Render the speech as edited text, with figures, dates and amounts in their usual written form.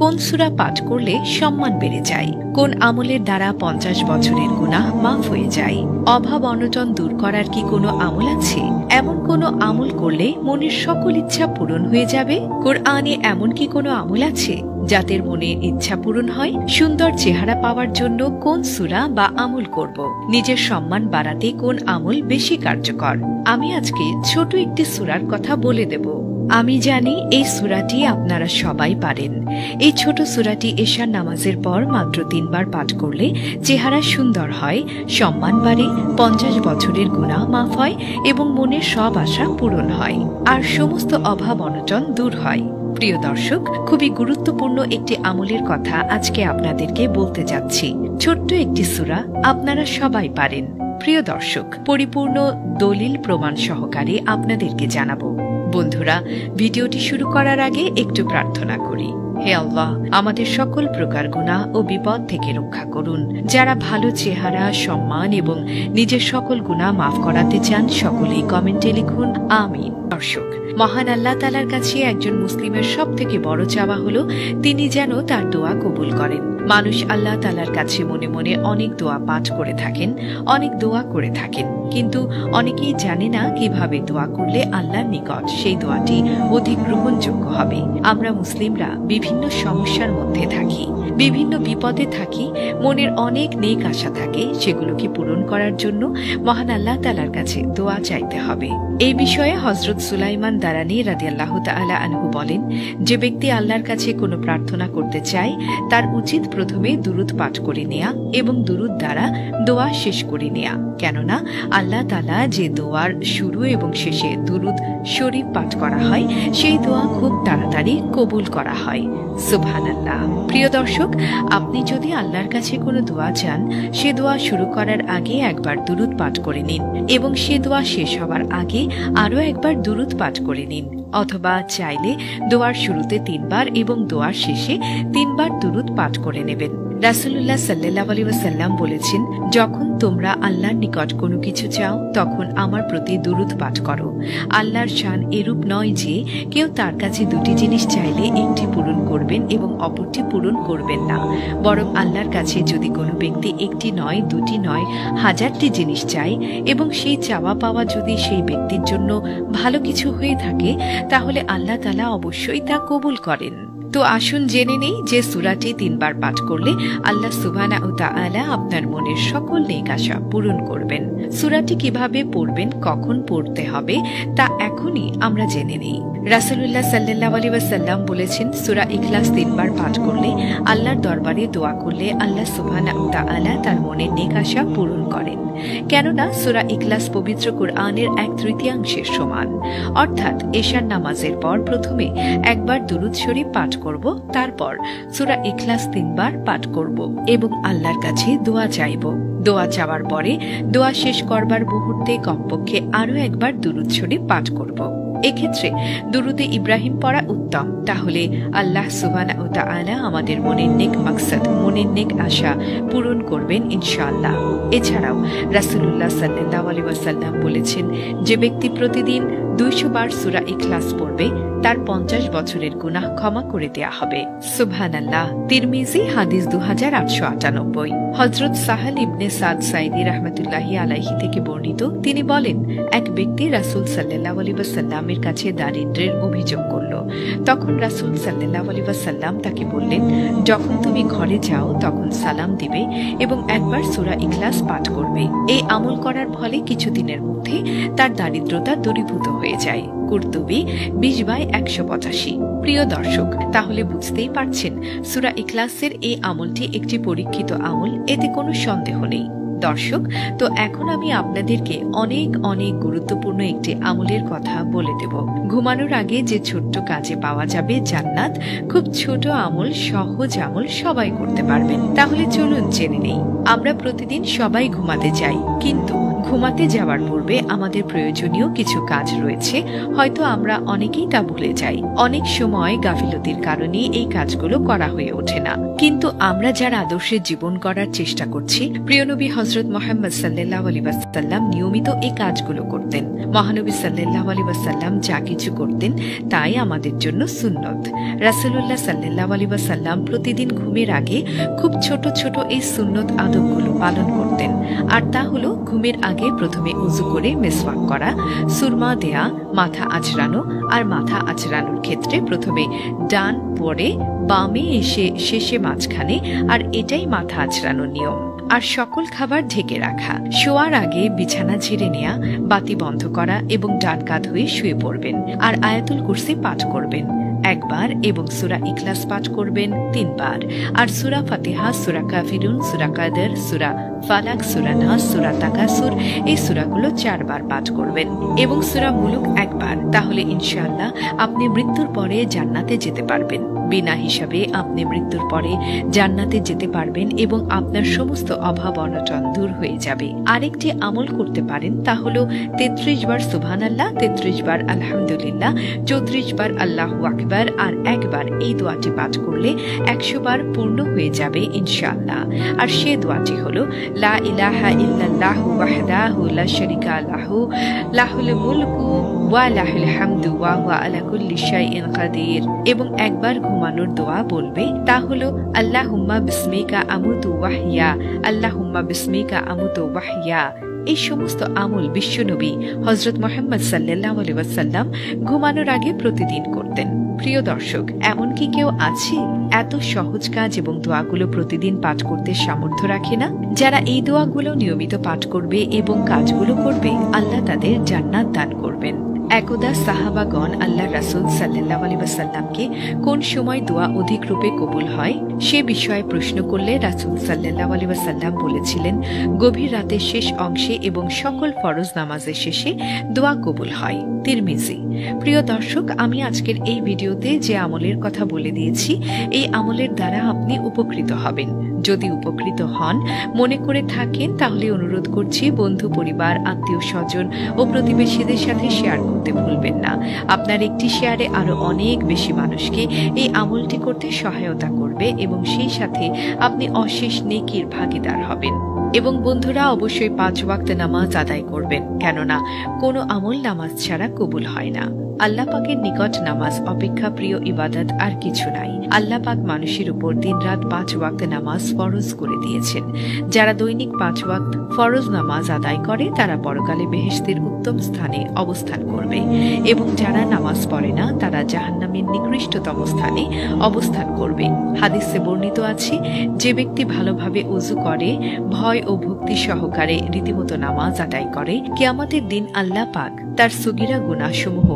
কোন সূরা পাঠ করলে সম্মান বেড়ে যায়? কোন আমলের দ্বারা 50 বছরের গুনাহ মাফ হয়ে যায়? অভাব অনটন দূর করার কি কোনো আমল আছে? এমন কোনো আমল করলে মনের সকল ইচ্ছা পূরণ হয়ে যাবে? কোরআনে এমন কি কোনো আমল আছে যাতে মনের ইচ্ছা পূরণ হয়? সুন্দর চেহারা পাওয়ার জন্য কোন সূরা বা আমল করব? নিজের সম্মান বাড়াতে কোন আমল বেশি কার্যকর? আমি আজকে ছোট একটি সূরার কথা বলে দেব। আমি জানি এই সূরাটি আপনারা সবাই পারেন। এই ছোট সূরাটি এশার নামাজের পর মাত্র 3 বার পাঠ করলে চেহারা সুন্দর হয়, সম্মান বাড়ে, 50 বছরের গুনাহ মাফ হয় এবং মনের সব আশা পূরণ হয়, আর সমস্ত অভাব অনটন দূর হয়। প্রিয় দর্শক, খুবই গুরুত্বপূর্ণ একটি আমলের কথা আজকে আপনাদেরকে বলতে যাচ্ছি। ছোট্ট একটি সূরা, আপনারা সবাই পারেন। প্রিয় দর্শক, পরিপূর্ণ দলিল প্রমাণ সহকারে আপনাদেরকে জানাবো। বন্ধুরা, ভিডিওটি শুরু করার আগে একটু প্রার্থনা করি। হে আল্লাহ, আমাদের সকল প্রকার গুনাহ ও বিপদ থেকে রক্ষা করুন। যারা ভালো চেহারা, সম্মান এবং নিজের সকল গুনাহ মাফ করাতে চান, সকলেই কমেন্টে লিখুন আমিন। দর্শক, মহান আল্লাহ তাআলার কাছে একজন মুসলিমের সব থেকে বড় চাওয়া হলো তিনি যেন তার দোয়া কবুল করেন। মানুষ আল্লাহ তাআলার কাছে মনে মনে অনেক দোয়া পাঠ করে থাকেন, অনেক দোয়া করে থাকেন, কিন্তু অনেকেই জানে না কিভাবে দোয়া করলে আল্লাহর নিকট সেই দোয়াটি অধিক গ্রহণযোগ্য হবে। আমরা মুসলিমরা বিভিন্ন সমস্যার মধ্যে থাকি, বিভিন্ন বিপদে থাকি, মনের অনেক নেক আশা থাকে, সেগুলোকে পূরণ করার জন্য মহান আল্লাহ তাআলার কাছে দোয়া চাইতে হবে। এই বিষয়ে হযরত সুলাইমান দারানী রাদিয়াল্লাহু তাআলা আনহু বলেন, যে ব্যক্তি আল্লাহর কাছে কোনো প্রার্থনা করতে চায় তার উচিত প্রথমে দুরূদ পাঠ করে নেয়া এবং দুরূদ দ্বারা দোয়া শেষ করে নেয়া। কেননা আল্লাহ তাআলা যে দোয়ার শুরু এবং শেষে দুরূদ শরীফ পাঠ করা হয়, সেই দোয়া খুব তাড়াতাড়ি কবুল করা হয়। সুবহানাল্লাহ। প্রিয় দর্শক, আপনি যদি আল্লাহর কাছে কোনো দোয়া চান, সে দোয়া শুরু করার আগে একবার দুরূদ পাঠ করে নিন এবং সে দোয়া শেষ হওয়ার আগে আরও একবার দুরূদ পাঠ করে নিন, অথবা চাইলে দোয়ার শুরুতে 3 বার এবং দোয়ার শেষে 3 বার দুরূদ পাঠ করে নেবেন। রাসূলুল্লাহ সাল্লাল্লাহু আলাইহি ওয়াসাল্লাম বলেছেন, যখন তোমরা আল্লাহর নিকট কোনো কিছু চাও তখন আমার প্রতি দুরূদ পাঠ করো। আল্লাহর শান এরূপ নয় যে কেউ তার কাছে 2টি জিনিস চাইলে একটি পূরণ করবেন এবং অপরটি পূরণ করবেন না, বরং আল্লাহর কাছে যদি কোনো ব্যক্তি একটি নয়, 2টি নয়, 1000টি জিনিস চায় এবং সেই চাওয়া পাওয়া যদি সেই ব্যক্তির জন্য ভালো কিছু হয়ে থাকে, তাহলে আল্লাহ তাআলা অবশ্যই তা কবুল করেন। তো আসুন জেনে নেই যে সূরাটি 3 বার পাঠ করলে আল্লাহ সুবহানাহু ওয়া তাআলা আপনার মনের সকল নেক আশা পূরণ করবেন। সূরাটি কিভাবে পড়বেন, কখন পড়তে হবে তা এখনই আমরা জেনে নেই। রাসূলুল্লাহ সাল্লাল্লাহু আলাইহি ওয়াসাল্লাম বলেছেন, সূরা ইখলাস 3 বার পাঠ করলে, আল্লাহর দরবারে দোয়া করলে আল্লাহ সুবহানাহু ওয়া তাআলা তার মনের নেক আশা পূরণ করেন। কেননা সূরা ইখলাস পবিত্র কোরআনের 1/3 সমান। অর্থাৎ এশার নামাজের পর প্রথমে একবার দুরূদ শরীফ পাঠ করব, তারপর সূরা ইখলাস 3 বার পাঠ করব এবং আল্লাহর কাছে দোয়া চাইব। দোয়া চাওয়ার পরে দোয়া শেষ করবার মুহূর্তে কমপক্ষে আরও একবার দুরূদ শরীফ পাঠ করব। এক্ষেত্রে দুরূদে ইব্রাহিম পড়া উত্তম। তাহলে আল্লাহ সুবহানাহু ওয়া তাআলা আমাদের মনের নেক মাকসাদ, মনের নেক আশা পূরণ করবেন ইনশাআল্লাহ। এছাড়াও রাসূলুল্লাহ সাল্লাল্লাহু আলাইহি ওয়াসাল্লাম বলেছেন, যে ব্যক্তি প্রতিদিন 200 বার সূরা ইখলাস পড়বে তার 50 বছরের গুনাহ ক্ষমা করে দেয়া হবে। সুবহানাল্লাহ। তিরমিজি হাদিস 2898। হযরত সাহাল ইবনে সাদ সাঈদী রাহমাতুল্লাহি আলাইহি থেকে বর্ণিত, তিনি বলেন, এক ব্যক্তি রাসূল সাল্লাল্লাহু আলাইহি ওয়াসাল্লামের কাছে দারিদ্র্যের অভিযোগ করল। তখন রাসূল সাল্লাল্লাহু আলাইহি ওয়াসাল্লাম তাকে বললেন, যখন তুমি ঘরে যাও তখন সালাম দিবে এবং একবার সূরা ইখলাস পাঠ করবে। এই আমল করার ফলে কিছুদিনের মধ্যে তার দারিদ্রতা দূরীভূত হয়ে যায়। কুরতুবী 20/185। প্রিয় দর্শক, তাহলে বুঝতেই পারছেন সূরা ইখলাসের এই আমলটি একটি পরীক্ষিত আমল, এতে কোনো সন্দেহ নেই। দর্শক, তো এখন আমি আপনাদেরকে অনেক অনেক গুরুত্বপূর্ণ একটি আমলের কথা বলে দেব। ঘুমানোর আগে যে ছোট্ট কাজে পাওয়া যাবে জান্নাত। খুব ছোট আমল, সহজ আমল, সবাই করতে পারবেন। তাহলে চলুন জেনে নেই। আমরা প্রতিদিন সবাই ঘুমাতে যাই, কিন্তু ঘুমাতে যাওয়ার পূর্বে আমাদের প্রয়োজনীয় কিছু কাজ রয়েছে, হয়তো আমরা অনেকেই তা ভুলে যাই। অনেক সময় গাফিলতির কারণে এই কাজগুলো করা হয়ে ওঠে না। কিন্তু আমরা যারা আদর্শের জীবন করার চেষ্টা করছি, প্রিয় নবী হযরত মুহাম্মদ সাল্লাল্লাহু আলাইহি ওয়াসাল্লাম নিয়মিত এই কাজগুলো করতেন। মহানবী সাল্লাল্লাহু আলাইহি ওয়াসাল্লাম যা কিছু করতেন তাই আমাদের জন্য সুন্নত। রাসূলুল্লাহ সাল্লাল্লাহু আলাইহি ওয়াসাল্লাম প্রতিদিন ঘুমের আগে খুব ছোট ছোট এই সুন্নত আদবগুলো পালন করতেন। আর তা হলো ঘুমের আগে প্রথমে ওযু করে মিসওয়াক করা, সুরমা দেয়া, মাথা আঁচড়ানো, আর মাথা আঁচড়ানোর ক্ষেত্রে প্রথমে ডান, পরে বামে এসে শেষে মাঝখানে, আর এটাই মাথা আঁচড়ানোর নিয়ম। আর সকল খাবার ঢেকে রাখা, শোয়ার আগে বিছানা ঝেড়ে নেয়া, বাতি বন্ধ করা এবং ডান কাঁধ হয়ে শুয়ে পড়বেন। আর আয়াতুল কুরসি পাঠ করবেন একবার এবং সূরা ইখলাস পাঠ করবেন 3 বার। আর সূরা ফাতিহা, সূরা কাফিরুন, সূরা কাদর, সূরা ফালাক, সূরা নাস, সূরা তাকাসুর এই সূরাগুলো 4 বার পাঠ করবেন এবং সূরা মুলুক একবার। তাহলে ইনশাআল্লাহ আপনি মৃত্যুর পরে জান্নাতে যেতে পারবেন। বিনা হিসাবে আপনি মৃত্যুর পরে জান্নাতে যেতে পারবেন এবং আপনার সমস্ত অভাব অনটন দূর হয়ে যাবে। আরেকটি আমল করতে পারেন, তা হলো 33 বার সুবহানাল্লাহ, 33 বার আলহামদুলিল্লাহ, 34 বার আল্লাহু আকবার, আর একবার এই দোয়াটি পাঠ করলে 100 বার পূর্ণ হয়ে যাবে ইনশাআল্লাহ। আর সে দোয়াটি হলো লা ইলাহা ইল্লাল্লাহু ওয়াহদাহু লা শারীকা লাহু লাহুল মুলকু ওয়া লাহুল হামদু ওয়া হুয়া আলা কুল্লি শাইইন কাদির। এবং একবার ঘুমানোর দোয়া বলবে, তা হলো আল্লাহুম্মা বিসমিকা আমুতু ওয়াহইয়া, আল্লাহুম্মা বিসমিকা আমুতু ওয়াহইয়া। এই সমস্ত আমল বিশ্বনবী হযরত মুহাম্মদ সাল্লাল্লাহু আলাইহি ওয়াসাল্লাম ঘুমানোর আগে প্রতিদিন করতেন। প্রিয় দর্শক, এমন কি কেউ আছে এত সহজ কাজ এবং দোয়াগুলো প্রতিদিন পাঠ করতে সামর্থ্য রাখে না? যারা এই দোয়াগুলো নিয়মিত পাঠ করবে এবং কাজগুলো করবে, আল্লাহ তাদের জান্নাত দান করবেন। একদা সাহাবাগণ আল্লাহ রাসূল সাল্লাল্লাহু আলাইহি ওয়াসাল্লামকে কোন সময় দোয়া অধিক রূপে কবুল হয় সে বিষয়ে প্রশ্ন করলে রাসূল সাল্লাল্লাহু আলাইহি ওয়াসাল্লাম বলেছিলেন, গভীর রাতের শেষ অংশে এবং সকল ফরজ নামাজের শেষে দোয়া কবুল হয়। তিরমিজি। প্রিয় দর্শক, আমি আজকের এই ভিডিওতে যে আমলের কথা বলে দিয়েছি, এই আমলের দ্বারা আপনি উপকৃত হবেন। যদি উপকৃত হন মনে করে থাকেন, তাহলে অনুরোধ করছি বন্ধু, পরিবার, আত্মীয় স্বজন ও প্রতিবেশীদের সাথে শেয়ার করতে ভুলবেন না। আপনার একটি শেয়ারে আরো অনেক বেশি মানুষকে এই আমলটি করতে সহায়তা করবে এবং সেই সাথে আপনি অশেষ নেকির ভাগীদার হবেন। এবং বন্ধুরা, অবশ্যই 5 ওয়াক্ত নামাজ আদায় করবেন, কেননা কোনো আমল নামাজ ছাড়া কবুল হয় না। আল্লাহ পাকের নিকট নামাজ অপেক্ষা প্রিয় ইবাদত আর কিছু নাই। আল্লাহ পাক মানুষের উপর দিনরাত 5 ওয়াক্ত নামাজ ফরজ করে দিয়েছেন। যারা দৈনিক 5 ওয়াক্ত ফরজ নামাজ আদায় করে তারা পরকালে বেহেশতের উত্তম স্থানে অবস্থান করবে এবং যারা নামাজ পড়ে না তারা জাহান্নামের নিকৃষ্টতম স্থানে অবস্থান করবে। হাদিসে বর্ণিত আছে, যে ব্যক্তি ভালোভাবে ওযু করে, ভয় ও ভক্তি সহকারে রীতিমতো নামাজ আদায় করে, কিয়ামতের দিন আল্লাহ পাক তার সগীরা গুনাহসমূহ